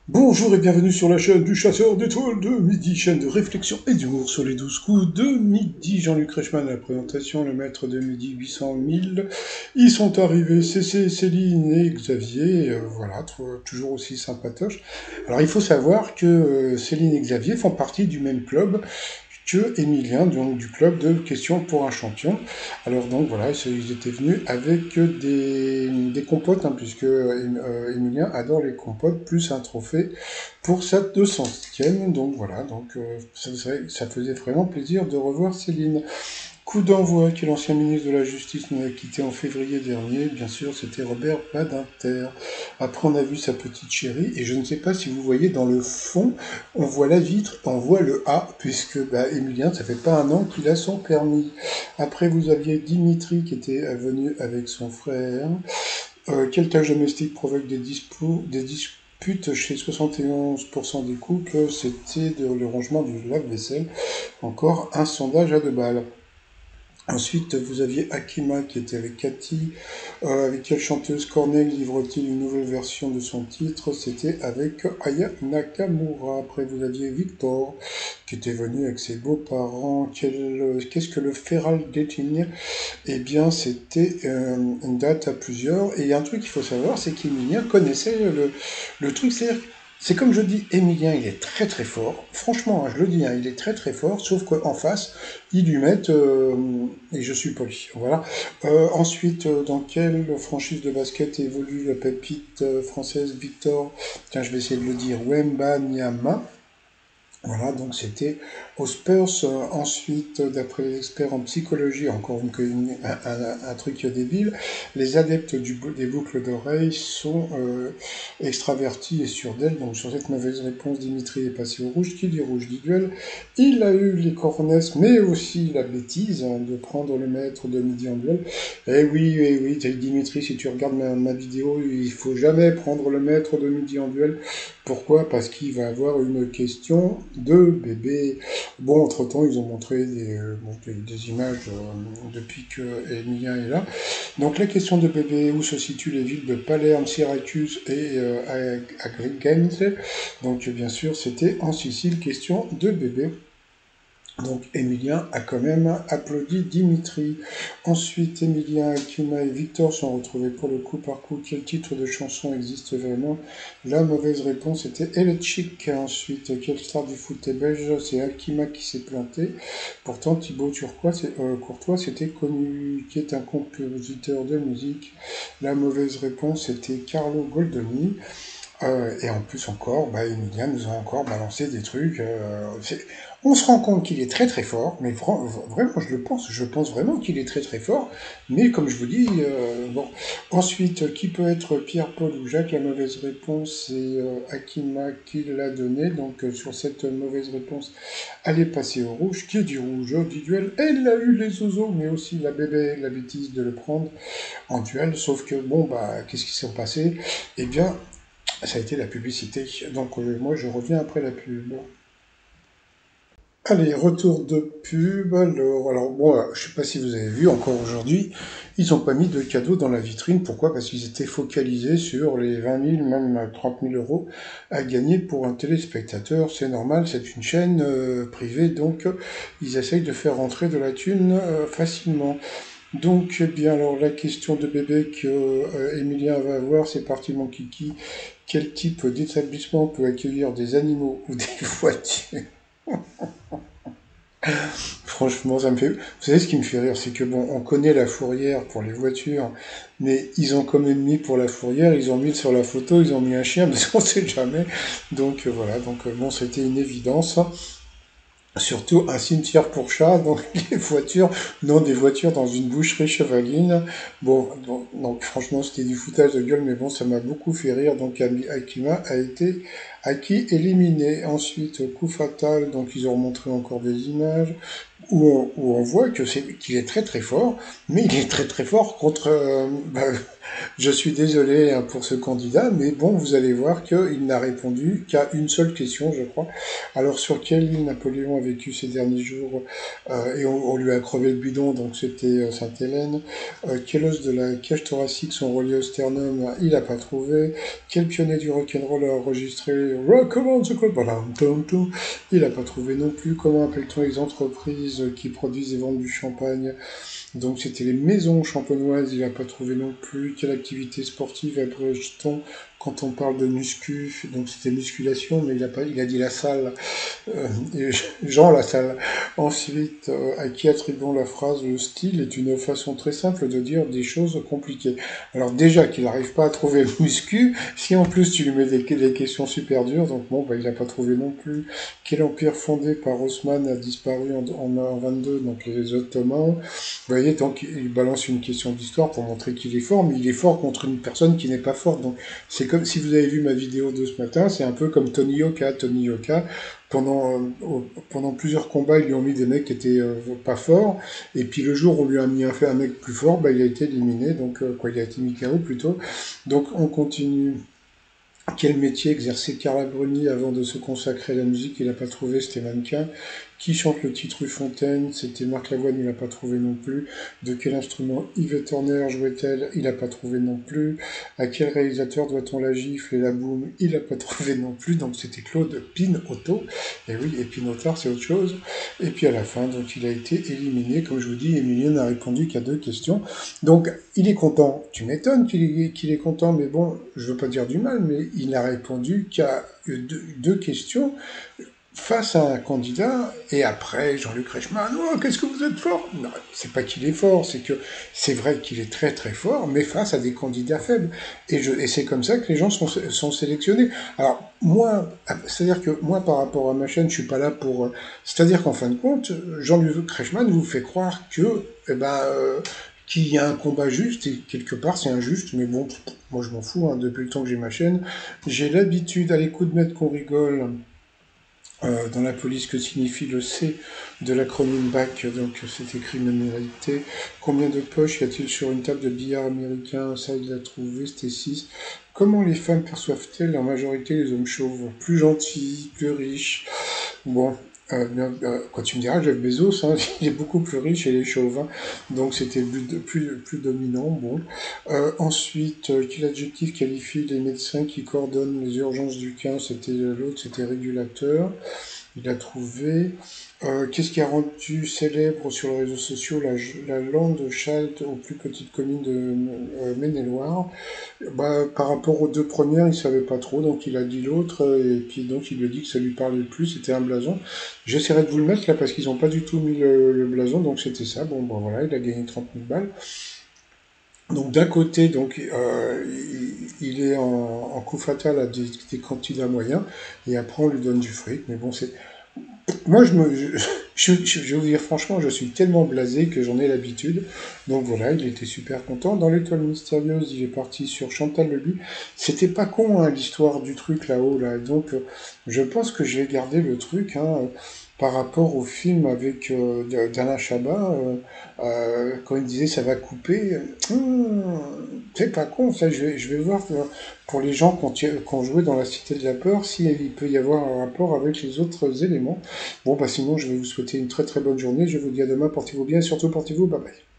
Bonjour et bienvenue sur la chaîne du chasseur d'étoiles de midi, chaîne de réflexion et d'humour sur les 12 coups de midi. Jean-Luc Reichmann à la présentation, le maître de midi 800 000. Ils sont arrivés, CC, Céline et Xavier, voilà, toujours aussi sympatoches. Alors il faut savoir que Céline et Xavier font partie du même club que Emilien, donc du club de questions pour un champion. Alors donc voilà, ils étaient venus avec des compotes, hein, puisque Emilien adore les compotes, plus un trophée pour sa 200e. Donc voilà, donc ça faisait vraiment plaisir de revoir Céline. Coup d'envoi que l'ancien ministre de la Justice nous a quitté en février dernier, bien sûr, c'était Robert Badinter. Après, on a vu sa petite chérie, et je ne sais pas si vous voyez dans le fond, on voit la vitre, on voit le A, puisque Emilien, ça fait pas un an qu'il a son permis. Après, vous aviez Dimitri qui était venu avec son frère. Quelle tâche domestique provoque des disputes chez 71% des couples? C'était le rangement du lave-vaisselle. Encore un sondage à 2 balles. Ensuite, vous aviez Akima qui était avec Cathy. Avec quelle chanteuse Corneille livre-t-il une nouvelle version de son titre? C'était avec Aya Nakamura. Après, vous aviez Victor qui était venu avec ses beaux-parents. Qu'est-ce que le feral dating? Eh bien, c'était une date à plusieurs. Et il y a un truc qu'il faut savoir, c'est qu'Emilien connaissait le truc. C'est comme je dis, Emilien, il est très très fort. Franchement, hein, je le dis, hein, il est très très fort, sauf qu'en face, ils lui mettent, et je suis poli. Voilà. Ensuite, dans quelle franchise de basket évolue la pépite française Victor? Tiens, je vais essayer de le dire. Wembanyama. Voilà, donc c'était aux Spurs. Ensuite, d'après les experts en psychologie, encore un truc débile, les adeptes des boucles d'oreilles sont extravertis et sûrs d'elles. Donc sur cette mauvaise réponse, Dimitri est passé au rouge. Qui dit rouge dit duel. Il a eu les cornesses, mais aussi la bêtise de prendre le maître de midi en duel. Eh oui, Dimitri, si tu regardes ma vidéo, il faut jamais prendre le maître de midi en duel. Pourquoi? Parce qu'il va avoir une question de bébé. Bon, entre-temps, ils ont montré des images depuis que Emilien est là. Donc, la question de bébé, où se situent les villes de Palerme, Syracuse et Agrigente? Donc, bien sûr, c'était en Sicile, question de bébé. Donc Emilien a quand même applaudi Dimitri. Ensuite, Emilien, Akima et Victor sont retrouvés pour le coup par coup. Quel titre de chanson existe vraiment? La mauvaise réponse était Electric. Ensuite, quelle star du foot est belge? C'est Akima qui s'est planté. Pourtant, Courtois, c'était connu, qui est un compositeur de musique. La mauvaise réponse était Carlo Goldoni. Et en plus encore, Emilien nous a encore balancé des trucs. On se rend compte qu'il est très très fort, mais vraiment je pense vraiment qu'il est très très fort. Mais comme je vous dis, bon. Ensuite, qui peut être Pierre, Paul ou Jacques? La mauvaise réponse, c'est Akima qui l'a donné. Donc sur cette mauvaise réponse, elle est passée au rouge. Qui dit rouge dit duel. Elle a eu les oiseaux, mais aussi la bébé, la bêtise de le prendre en duel. Sauf que bon, qu'est-ce qui s'est passé? Eh bien, ça a été la publicité. Donc moi je reviens après la pub. Allez, retour de pub. Alors bon, je sais pas si vous avez vu encore aujourd'hui, ils n'ont pas mis de cadeaux dans la vitrine. Pourquoi? Parce qu'ils étaient focalisés sur les 20 000, même 30 000 euros à gagner pour un téléspectateur. C'est normal, c'est une chaîne privée, donc ils essayent de faire rentrer de la thune facilement. Donc, eh bien, alors la question de bébé que Emilien va avoir, c'est parti mon kiki. Quel type d'établissement peut accueillir des animaux ou des voitures? Franchement, ça me fait. Vous savez ce qui me fait rire, c'est que bon, on connaît la fourrière pour les voitures, mais ils ont quand même mis pour la fourrière, ils ont mis sur la photo, ils ont mis un chien, parce qu'on sait jamais. Donc voilà, donc bon, c'était une évidence. Surtout un cimetière pour chats, donc les voitures, non des voitures dans une boucherie chevaline. Bon, donc franchement c'était du foutage de gueule, mais bon ça m'a beaucoup fait rire. Donc Akima a été éliminé. Ensuite coup fatal, donc ils ont montré encore des images. où on voit qu'il est très très fort, mais il est très très fort contre... je suis désolé hein, pour ce candidat, mais bon, vous allez voir qu'il n'a répondu qu'à une seule question, je crois. Alors, sur quelle île Napoléon a vécu ces derniers jours et on lui a crevé le bidon, donc c'était Sainte-Hélène. Quel os de la cage thoracique sont reliés au sternum? Il n'a pas trouvé. Quel pionnier du rock'n'roll a enregistré Rock on the Clock? Voilà, il n'a pas trouvé non plus. Comment appelle-t-on les entreprises qui produisent et vendent du champagne? Donc c'était les maisons champenoises, il n'a pas trouvé non plus. Quelle activité sportive abrège-t-on quand on parle de muscu? Donc c'était musculation, mais il a dit la salle. Et Jean Lassalle. Ensuite, à qui attribuons la phrase le style est une façon très simple de dire des choses compliquées. Alors déjà qu'il n'arrive pas à trouver le muscu, si en plus tu lui mets des questions super dures, donc bon, bah, il n'a pas trouvé non plus. Quel empire fondé par Haussmann a disparu en 22, donc les Ottomans? Vous voyez, donc il balance une question d'histoire pour montrer qu'il est fort, mais il est fort contre une personne qui n'est pas forte. Donc c'est comme si vous avez vu ma vidéo de ce matin, c'est un peu comme Tony Yoka. Tony Yoka, pendant plusieurs combats, ils lui ont mis des mecs qui étaient pas forts, et puis le jour où on lui a mis un mec plus fort, bah, il a été éliminé, donc quoi, il a été mis KO plutôt. Donc on continue. Quel métier exerçait Carla Bruni avant de se consacrer à la musique? Il n'a pas trouvé, c'était mannequin. Qui chante le titre Rue Fontaine? C'était Marc Lavoine, il n'a pas trouvé non plus. De quel instrument Yves Turner jouait-elle? Il n'a pas trouvé non plus. À quel réalisateur doit-on la gifle et la boum? Il n'a pas trouvé non plus. Donc c'était Claude Pinootto. Et oui, et Pinotard, c'est autre chose. Et puis à la fin, donc il a été éliminé. Comme je vous dis, Emilien n'a répondu qu'à 2 questions. Donc il est content. Tu m'étonnes qu'il est content, mais bon, je veux pas dire du mal, mais il n'a répondu qu'à 2 questions face à un candidat, et après, Jean-Luc Reichmann, oh, qu'est-ce que vous êtes fort? Non, c'est pas qu'il est fort, c'est que c'est vrai qu'il est très très fort, mais face à des candidats faibles. Et c'est comme ça que les gens sont sélectionnés. Alors, moi, c'est-à-dire que moi, par rapport à ma chaîne, je suis pas là pour... c'est-à-dire qu'en fin de compte, Jean-Luc Reichmann vous fait croire que, qu'il y a un combat juste, et quelque part c'est injuste, mais bon, moi je m'en fous, hein, depuis le temps que j'ai ma chaîne. J'ai l'habitude, à l'écoute de mettre qu'on rigole, dans la police, que signifie le C de l'acronyme BAC, donc c'est écrit minéralité. Combien de poches y a-t-il sur une table de billard américain? Ça, il l'a trouvé, c'était 6. Comment les femmes perçoivent-elles en majorité les hommes chauves? Plus gentils, plus riches? Bon, quand tu me diras, Jeff Bezos, hein, il est beaucoup plus riche et il est chauve, hein, donc c'était plus dominant. Bon. Ensuite, quel adjectif qualifie les médecins qui coordonnent les urgences du 15? C'était l'autre, c'était régulateur. Il a trouvé. Qu'est-ce qui a rendu célèbre sur les réseaux sociaux la lande Chalt aux plus petites communes de Maine-et-Loire? Bah, par rapport aux 2 premières, il savait pas trop, donc il a dit l'autre, et puis donc il lui a dit que ça lui parlait le plus, c'était un blason. J'essaierai de vous le mettre là, parce qu'ils ont pas du tout mis le blason, donc c'était ça. Bon, bah voilà, il a gagné 30 000 balles. Donc d'un côté, donc il est en coup fatal à des candidats moyens, et après on lui donne du fric, mais bon, c'est moi, je vais vous dire franchement, je suis tellement blasé que j'en ai l'habitude. Donc voilà, il était super content. Dans l'étoile mystérieuse, il est parti sur Chantal Lobby. C'était pas con, hein, l'histoire du truc là-haut, là. Donc, je pense que je vais garder le truc, hein, par rapport au film avec d'Alain Chabat, quand il disait ça va couper. C'est pas con, ça. Je vais voir pour les gens qui ont joué dans la Cité de la Peur, s'il peut y avoir un rapport avec les autres éléments. Bon, bah sinon, je vais vous souhaiter une très très bonne journée. Je vous dis à demain, portez-vous bien et surtout portez-vous, bye bye.